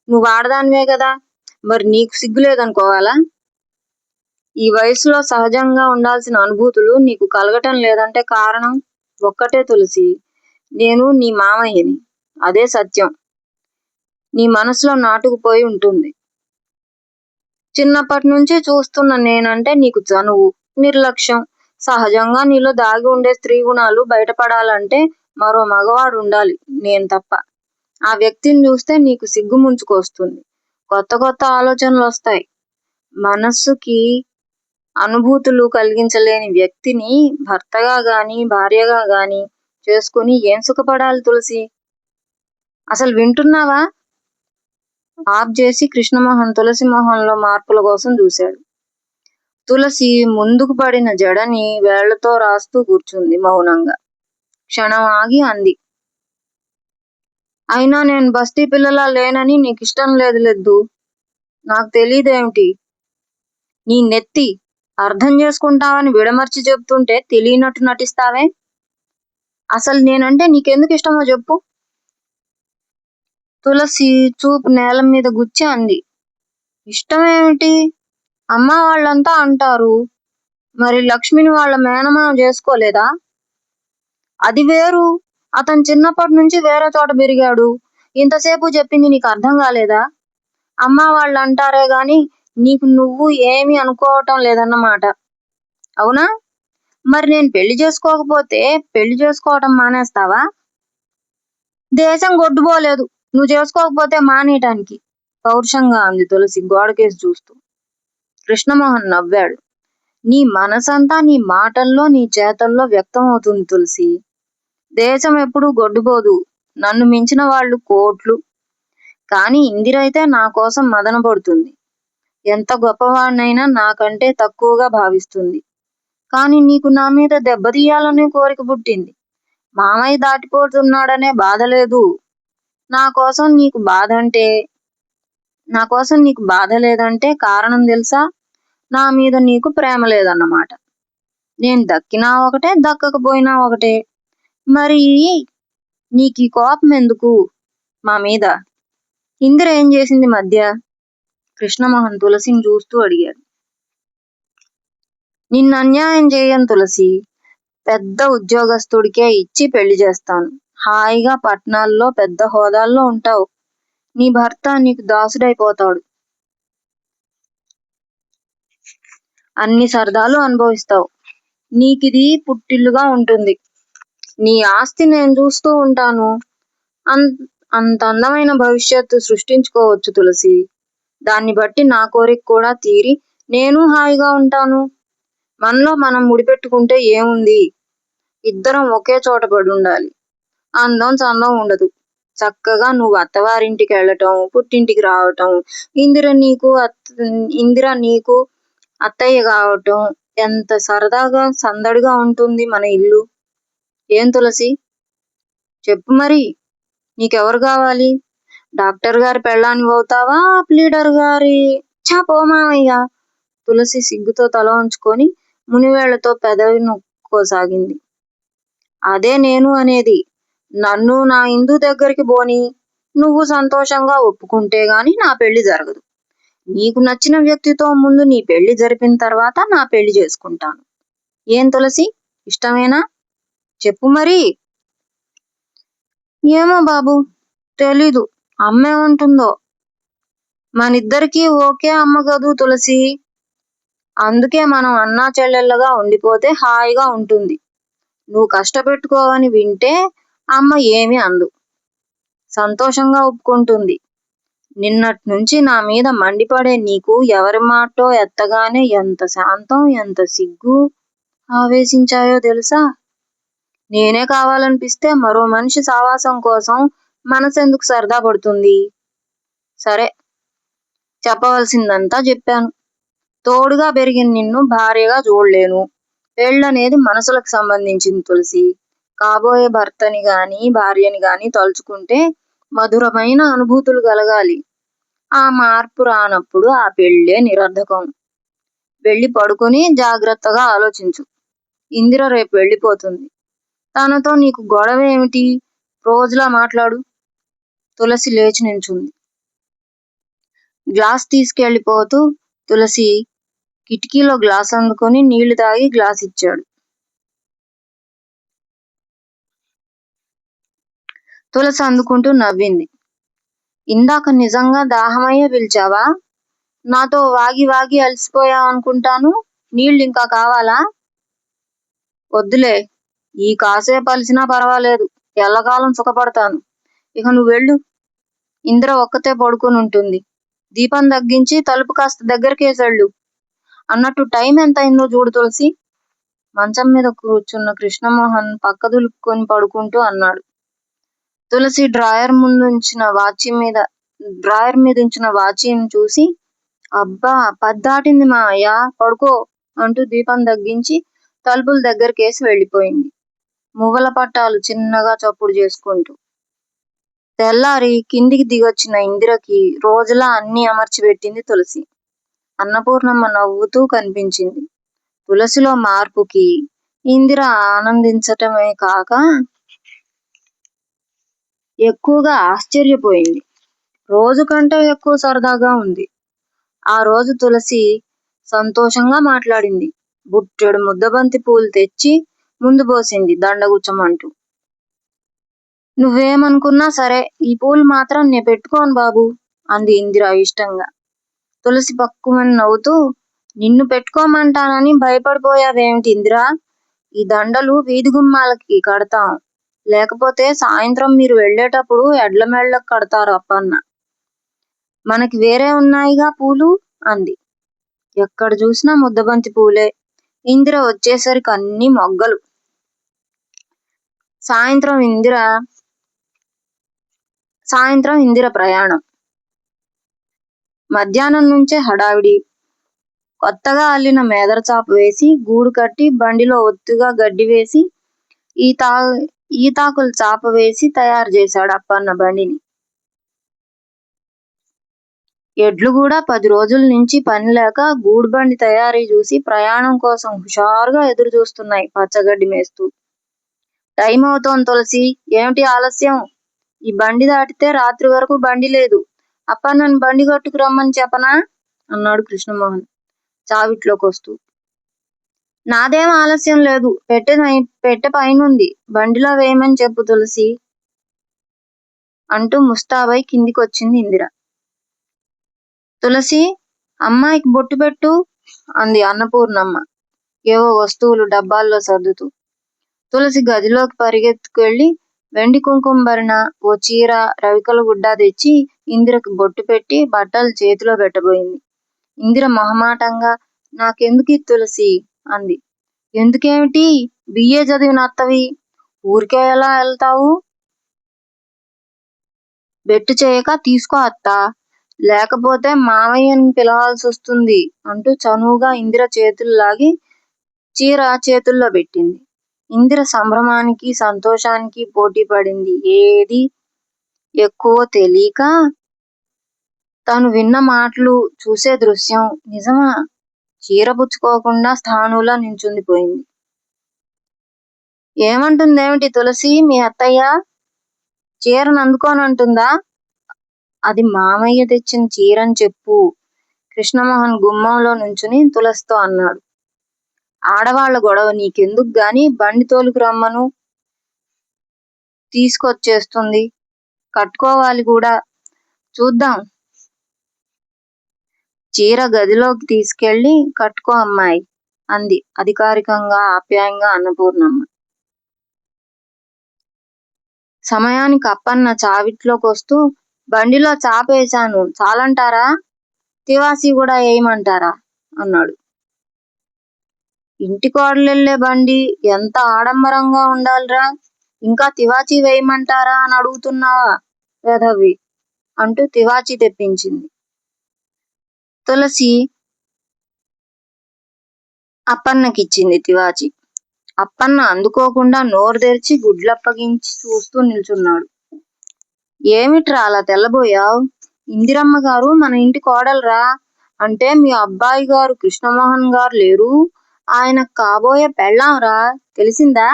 నువ్వు ఆడదానివే కదా, మరి నీకు సిగ్గు లేదనుకోవాలా? ఈ వయసులో సహజంగా ఉండాల్సిన అనుభూతులు నీకు కలగటం లేదంటే కారణం ఒక్కటే తులసి, నేను నీ మామయ్యని. అదే సత్యం. నీ మనసులో నాటుకుపోయి ఉంటుంది. చిన్నప్పటి నుంచి చూస్తున్న నేనంటే నీకు చనువు, నిర్లక్ష్యం. సహజంగా నీలో దాగి ఉండే స్త్రీ గుణాలు బయటపడాలంటే మరో మగవాడు ఉండాలి, నేను తప్ప. ఆ వ్యక్తిని చూస్తే నీకు సిగ్గు ముంచుకొస్తుంది. కొత్త కొత్త ఆలోచనలు వస్తాయి. మనస్సుకి అనుభూతులు కలిగించలేని వ్యక్తిని భర్తగా గాని భార్యగా గాని చేసుకుని ఏం సుఖపడాలి తులసి? అసలు వింటున్నావా? ఆఫ్ చేసి కృష్ణమోహన్ తులసి మొహంలో మార్పుల కోసం చూశాడు. తులసి ముందుకు పడిన జడని వేళ్లతో రాస్తూ కూర్చుంది మౌనంగా. క్షణం ఆగి అంది, అయినా నేను బస్తీ పిల్లలా లేనని నీకిష్టం లేదు లెద్దు. నాకు తెలీదేమిటి? నీ నెత్తి. అర్థం చేసుకుంటావని విడమర్చి చెప్తుంటే తెలియనట్టు నటిస్తావే. అసలు నేనంటే నీకెందుకు ఇష్టమో చెప్పు. తులసి చూపు నేల మీద గుచ్చి అంది, ఇష్టమేమిటి? అమ్మ వాళ్ళంతా అంటారు. మరి లక్ష్మిని వాళ్ళ మేనమామ చేసుకోలేదా? అది వేరు. అతను చిన్నప్పటి నుంచి వేరే చోట పెరిగాడు. ఇంతసేపు చెప్పింది నీకు అర్థం కాలేదా? అమ్మ వాళ్ళు అంటారే గాని నీకు నువ్వు ఏమీ అనుకోవటం లేదన్నమాట, అవునా? మరి నేను పెళ్లి చేసుకోకపోతే పెళ్లి చేసుకోవటం మానేస్తావా? దేశం గొడ్డుపోలేదు నువ్వు చేసుకోకపోతే మానేయటానికి, పౌరుషంగా అంది తులసి గోడకేసి చూస్తూ. కృష్ణమోహన్ నవ్వాడు. నీ మనసంతా నీ మాటల్లో నీ చేతల్లో వ్యక్తం అవుతుంది తులసి. దేశం ఎప్పుడూ గొడ్డుపోదు. నన్ను మించిన వాళ్ళు కోట్లు. కానీ ఇందిరైతే నా కోసం మదన పడుతుంది. ఎంత గొప్పవాడినైనా నాకంటే తక్కువగా భావిస్తుంది. కానీ నీకు నా మీద దెబ్బతీయాలనే కోరిక పుట్టింది. మామయ్య దాటిపోతున్నాడనే బాధ లేదు. నా కోసం నీకు బాధ లేదంటే కారణం తెలుసా? నా మీద నీకు ప్రేమ లేదన్నమాట. నేను దక్కినా ఒకటే, దక్కకపోయినా ఒకటే. మరి నీకు ఈ కోపం ఎందుకు మా మీద? ఇందిర ఏం చేసింది మధ్య? కృష్ణమోహన్ తులసిని చూస్తూ అడిగాడు. నిన్ను అన్యాయం చేయను తులసి. పెద్ద ఉద్యోగస్తుడికే ఇచ్చి పెళ్లి చేస్తాను. హాయిగా పట్నాల్లో పెద్ద హోదాల్లో ఉంటావు. నీ భర్త నీకు దాసుడైపోతాడు. అన్ని సరదాలు అనుభవిస్తావు. నీకిది పుట్టిల్లుగా ఉంటుంది. నీ ఆస్తి నేను చూస్తూ ఉంటాను. అంత అందమైన భవిష్యత్తు సృష్టించుకోవచ్చు తులసి. దాన్ని బట్టి నా కోరిక కూడా తీరి నేను హాయిగా ఉంటాను. మనలో మనం ముడిపెట్టుకుంటే ఏముంది? ఇద్దరం ఒకే చోట పడి ఉండాలి. అందం చందం ఉండదు. చక్కగా నువ్వు అత్తవారింటికి వెళ్ళటం, పుట్టింటికి రావటం, ఇందిర నీకు అత్తయ్య కావటం, ఎంత సరదాగా సందడిగా ఉంటుంది మన ఇల్లు. ఏం తులసి? చెప్పు మరి, నీకెవరు కావాలి? డాక్టర్ గారి పెళ్ళానివి అవుతావా? ప్లీడర్ గారి? పో మామయ్య. తులసి సిగ్గుతో తల ఉంచుకొని మునివేళ్లతో పెదవి నొక్కోసాగింది. అదే నేను అనేది. నన్ను నా ఇందు దగ్గరికి పోని. నువ్వు సంతోషంగా ఒప్పుకుంటే గాని నా పెళ్లి జరగదు. నీకు నచ్చిన వ్యక్తితో ముందు నీ పెళ్లి జరిపిన తర్వాత నా పెళ్లి చేసుకుంటాను. ఏం తులసి, ఇష్టమేనా? చెప్పు మరి. ఏమో బాబు, తెలీదు. అమ్మేమంటుందో. మనిద్దరికీ ఓకే అమ్మ కదూ తులసి. అందుకే మనం అన్నా చెల్లెళ్ళగా ఉండిపోతే హాయిగా ఉంటుంది. నువ్వు కష్టపెట్టుకోవని వింటే అమ్మ ఏమీ అందు. సంతోషంగా ఒప్పుకుంటుంది. నిన్నటి నుంచి నా మీద మండిపడే నీకు ఎవరి మాటో ఎత్తగానే ఎంత శాంతం, ఎంత సిగ్గు ఆవేశించాయో తెలుసా? నేనే కావాలనిపిస్తే మరో మనిషి సావాసం కోసం మనసెందుకు సరదా పడుతుంది? సరే, చెప్పవలసిందంతా చెప్పాను. తోడుగా పెరిగిన నిన్ను భార్యగా చూడలేను. పెళ్ళనేది మనసులకు సంబంధించింది తులసి. కాబోయే భర్తని గాని భార్యని గాని తలుచుకుంటే మధురమైన అనుభూతులు కలగాలి. ఆ మార్పు రానప్పుడు ఆ పెళ్ళే నిరర్ధకం. వెళ్ళి పడుకొని జాగ్రత్తగా ఆలోచించు. ఇందిర రేపు వెళ్ళిపోతుంది. తనతో నీకు గొడవ ఏమిటి? రోజులా మాట్లాడు. తులసి లేచి నించుంది. గ్లాస్ తీసుకెళ్ళిపోతూ తులసి కిటికీలో గ్లాస్ అందుకొని నీళ్లు తాగి గ్లాస్ ఇచ్చాడు. తులసి అందుకుంటూ నవ్వింది. ఇందాక నిజంగా దాహమయ్యే పిలిచావా? నాతో వాగి వాగి అలసిపోయావనుకుంటాను. నీళ్ళు ఇంకా కావాలా? వద్దులే, ఈ కాసేపు అలిసినా పర్వాలేదు. ఎల్లకాలం సుఖపడతాను. ఇక నువ్వు వెళ్ళు. ఇందిర ఒక్కతే పడుకొని ఉంటుంది. దీపం తగ్గించి తలుపు కాస్త దగ్గరకేసెళ్ళు. అన్నట్టు టైం ఎంత అయిందో చూడు తులసి. మంచం మీద కూర్చున్న కృష్ణమోహన్ పక్క దులుపుకొని పడుకుంటూ అన్నాడు. తులసి డ్రాయర్ మీద ఉంచిన వాచీని చూసి, అబ్బా 10 దాటింది మావయ్య, పడుకో అంటూ దీపం తగ్గించి తలుపులు దగ్గరకేసి వెళ్ళిపోయింది, మువ్వల పట్టాలు చిన్నగా చప్పుడు చేసుకుంటూ. తెల్లారి కిందికి దిగొచ్చిన ఇందిరకి రోజులా అన్నీ అమర్చిపెట్టింది తులసి. అన్నపూర్ణమ్మ నవ్వుతూ కనిపించింది. తులసిలో మార్పుకి ఇందిర ఆనందించటమే కాక ఎక్కువగా ఆశ్చర్యపోయింది. రోజు కంటే ఎక్కువ సరదాగా ఉంది. ఆ రోజు తులసి సంతోషంగా మాట్లాడింది. బుట్టెడు ముద్దబంతి పూలు తెచ్చి ముందు పోసింది దండగుచ్చమంటూ. నువ్వేమనుకున్నా సరే, ఈ పూలు మాత్రం నే పెట్టుకోను బాబు అంది ఇందిర ఇష్టంగా. తులసి పక్కుమని నవ్వుతూ, నిన్ను పెట్టుకోమంటానని భయపడిపోయావేమిటి ఇందిరా? ఈ దండలు వీధి గుమ్మాలకి కడతాం. లేకపోతే సాయంత్రం మీరు వెళ్ళేటప్పుడు ఎడ్ల మేళ్ళకు కడతారు అప్పన్న. మనకి వేరే ఉన్నాయిగా పూలు అంది. ఎక్కడ చూసినా ముద్దబంతి పూలే. ఇందిర వచ్చేసరికి అన్ని మొగ్గలు. సాయంత్రం ఇందిర ప్రయాణం. మధ్యాహ్నం నుంచే హడావిడి. కొత్తగా అల్లిన మేదర చాప వేసి గూడు కట్టి బండిలో ఒత్తుగా గడ్డి వేసి ఈతాకుల చాప వేసి తయారు చేశాడు అప్పన్న బండిని. ఎడ్లు కూడా 10 రోజుల నుంచి పని లేక గూడు బండి తయారీ చూసి ప్రయాణం కోసం హుషారుగా ఎదురు చూస్తున్నాయి పచ్చగడ్డి మేస్తూ. టైం అవుతోంది తులసి, ఏమిటి ఆలస్యం? ఈ బండి దాటితే రాత్రి వరకు బండి లేదు. అప్పన్నని బండి కొట్టుకు రమ్మని చెప్పనా అన్నాడు కృష్ణమోహన్ చావిట్లోకి వస్తూ. నాదేం ఆలస్యం లేదు. పెట్టె పైనుంది, బండిలో వేయమని చెప్పు తులసి అంటూ ముస్తాబై కిందికొచ్చింది ఇందిర. తులసి, అమ్మాయికి బొట్టు పెట్టు అంది అన్నపూర్ణమ్మ ఏవో వస్తువులు డబ్బాల్లో సర్దుతూ. తులసి గదిలోకి పరిగెత్తుకెళ్ళి వెండి కుంకుమ భరిన ఓ చీర, రవికల గుడ్డ తెచ్చి ఇందిరకు బొట్టు పెట్టి బట్టలు చేతిలో పెట్టబోయింది. ఇందిర మొహమాటంగా, నాకెందుకు తులసి అంది. ఎందుకేమిటి? బిఏ చదివిన అత్తవి, ఊరికే ఎలా వెళ్తావు? బెట్టు చేయక తీసుకో అత్త, లేకపోతే మావయ్యని పిలవాల్సి వస్తుంది అంటూ చనువుగా ఇందిర చేతులు లాగి చీర చేతుల్లో పెట్టింది. ఇందిర సంభ్రమానికి సంతోషానికి పోటీ పడింది. ఏది ఎక్కువో తెలియక తను విన్న మాటలు, చూసే దృశ్యం నిజమా? చీర పుచ్చుకోకుండా స్థానువులా నించుండిపోయింది. ఏమంటుందేమిటి తులసి మీ అత్తయ్య? చీరను అందుకోనంటుందా? అది మామయ్య తెచ్చిన చీరని చెప్పు కృష్ణమోహన్ గుమ్మంలో నుంచుని తులసితో అన్నాడు. ఆడవాళ్ల గొడవ నీకెందుకు గాని బండి తోలుకు రమ్మను, తీసుకొచ్చేస్తుంది. కట్టుకోవాలి కూడా, చూద్దాం. చీర గదిలోకి తీసుకెళ్ళి కట్టుకో అమ్మాయి అంది అధికారికంగా ఆప్యాయంగా అన్నపూర్ణమ్మ. సమయానికి అప్పన్న చావిట్లోకి వస్తూ, బండిలో చాపేశాను చాలంటారా? తివాసి కూడా వేయమంటారా అన్నాడు. ఇంటి కోడలెళ్ళే బండి ఎంత ఆడంబరంగా ఉండాలిరా, ఇంకా తివాచీ వేయమంటారా అని అడుగుతున్నావా వెధవి అంటూ తివాచీ తెప్పించింది. తులసి అప్పన్నకిచ్చింది తివాచీ. అప్పన్న అందుకోకుండా నోరు తెరిచి గుడ్లప్పగించి చూస్తూ నిల్చున్నాడు. ఏమిట్రా అలా తెల్లబోయావ్? ఇందిరమ్మ గారు మన ఇంటి కోడలురా. అంటే మీ అబ్బాయి గారు కృష్ణమోహన్ గారు లేరు, ఆయన కాబోయే పెళ్ళాంరా, తెలిసిందా?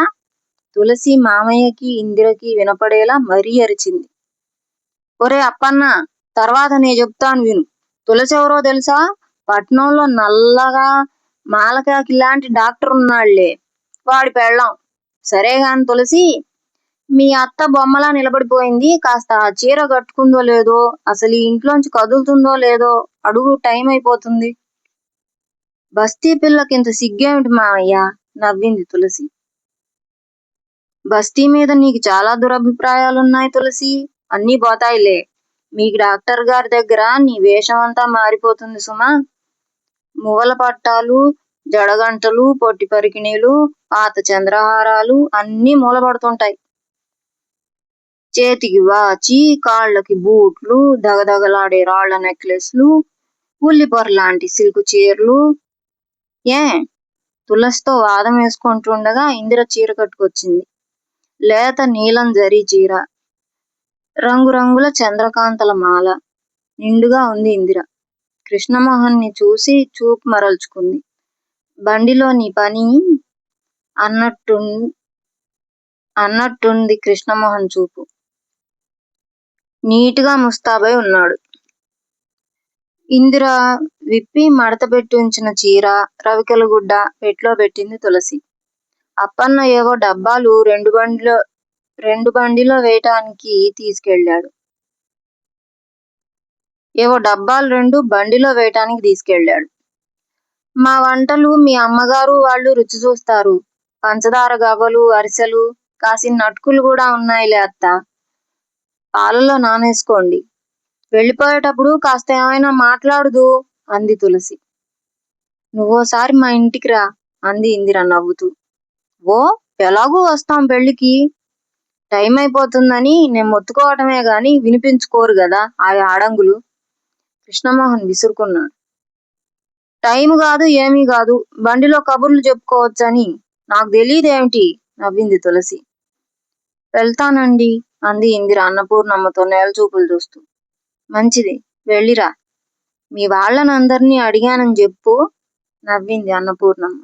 తులసి మామయ్యకి ఇందిరకి వినపడేలా మరీ అరిచింది. ఒరే అప్పన్న, తర్వాత నే చెప్తాను విను. తులసి ఎవరో తెలుసా? పట్నంలో నల్లగా మాలకాకిలాంటి డాక్టర్ ఉన్నాళ్లే, వాడి పెళ్ళాం. సరేగాని తులసి, మీ అత్త బొమ్మలా నిలబడిపోయింది. కాస్త ఆ చీర కట్టుకుందో లేదో, అసలు ఈ ఇంట్లోంచి కదులుతుందో లేదో అడుగు, టైం అయిపోతుంది. బస్తీ పిల్లకింత సిగ్గేమిటి మావయ్య? నవ్వింది తులసి. బస్తీ మీద నీకు చాలా దురభిప్రాయాలున్నాయి తులసి. అన్నీ పోతాయిలే. మీకు డాక్టర్ గారి దగ్గర నీ వేషం అంతా మారిపోతుంది సుమా. మువ్వల పట్టాలు, జడగంటలు, పొట్టి పరికిణీలు, పాత చంద్రహారాలు అన్నీ మూలపడుతుంటాయి. చేతికి వాచి, కాళ్ళకి బూట్లు, దగదగలాడే రాళ్ల నెక్లెస్లు, ఉల్లిపొరలాంటి సిల్కు చీరలు. ఏ? తులసితో వాదం వేసుకుంటుండగా ఇందిర చీర కట్టుకొచ్చింది. లేత నీలం జరీ చీర, రంగురంగుల చంద్రకాంతల మాల. నిండుగా ఉంది ఇందిర. కృష్ణమోహన్ని చూసి చూపు మరల్చుకుంది. బండిలో నీ పని అన్నట్టుంది కృష్ణమోహన్ చూపు. నీటుగా ముస్తాబై ఉన్నాడు. ఇందిర విప్పి మడత పెట్టి ఉంచిన చీర, రవికెల గుడ్డ పెట్లో పెట్టింది తులసి. అప్పన్న ఏవో డబ్బాలు రెండు బండిలో వేయటానికి తీసుకెళ్ళాడు. మా వంటలు మీ అమ్మగారు వాళ్ళు రుచి చూస్తారు. పంచదార గవ్వలు, అరిసెలు, కాసిన నటుకులు కూడా ఉన్నాయిలే అత్త. పాలలో నానేసుకోండి. వెళ్ళిపోయేటప్పుడు కాస్త ఏమైనా మాట్లాడుదు అంది తులసి. నువ్వోసారి మా ఇంటికి రా అంది ఇందిర నవ్వుతూ. ఓ, ఎలాగూ వస్తాం పెళ్లికి. టైం అయిపోతుందని నేను మొత్తుకోవటమే గాని వినిపించుకోరు గదా ఆ ఆడంగులు. కృష్ణమోహన్ విసురుకున్నాడు. టైము కాదు ఏమీ కాదు, బండిలో కబుర్లు చెప్పుకోవచ్చని. నాకు తెలియదేమిటి? నవ్వింది తులసి. వెళ్తానండి అంది ఇందిర అన్నపూర్ణమ్మతో నేలచూపులు చూస్తూ. మంచిది, వెళ్ళిరా. మీ వాళ్ళనందరినీ అడిగానని చెప్పు నవ్వింది అన్నపూర్ణమ్మ.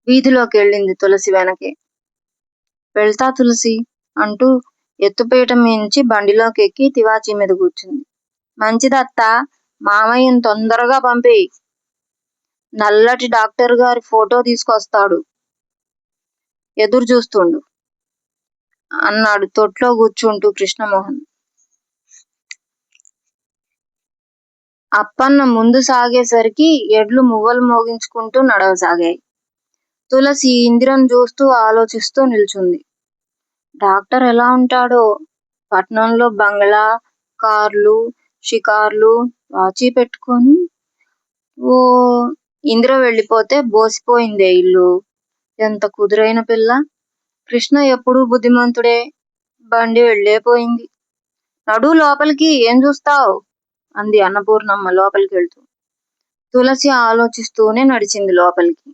వీధిలోకి వెళ్ళింది తులసి వెనకే. వెళ్తా తులసి అంటూ ఎత్తుపీట మించి బండిలోకి ఎక్కి తివాచీ మీద కూర్చుంది. మంచిదత్తా, మామయ్యను తొందరగా పంపేయి. నల్లటి డాక్టర్ గారి ఫోటో తీసుకొస్తాడు, ఎదురు చూస్తుండు అన్నాడు తొట్లో కూర్చుంటూ కృష్ణమోహన్. అప్పన్న ముందు సాగేసరికి ఎడ్లు మువ్వలు మోగించుకుంటూ నడవసాగాయి. తులసి ఇందిరను చూస్తూ ఆలోచిస్తూ నిల్చుంది. డాక్టర్ ఎలా ఉంటాడో? పట్నంలో బంగ్లా, కార్లు, షికార్లు, వాచీ పెట్టుకొని. ఓ, ఇందిర వెళ్ళిపోతే బోసిపోయిందే ఇల్లు. ఎంత కుదురైన పిల్ల. కృష్ణ ఎప్పుడూ బుద్ధిమంతుడే. బండి వెళ్ళేపోయింది. నడు లోపలికి, ఏం చూస్తావు అంది అన్నపూర్ణమ్మ లోపలికి వెళ్తూ. తులసి ఆలోచిస్తూనే నడిచింది లోపలికి.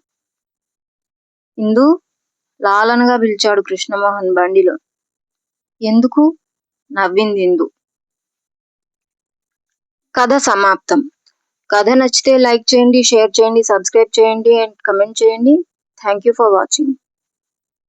ఇందు, లాలనగా పిలిచాడు కృష్ణమోహన్ బండిలో. ఎందుకు? నవ్వింది ఇందు. కథ సమాప్తం. కథ నచ్చితే లైక్ చేయండి, షేర్ చేయండి, సబ్స్క్రైబ్ చేయండి అండ్ కమెంట్ చేయండి. Thank you for watching.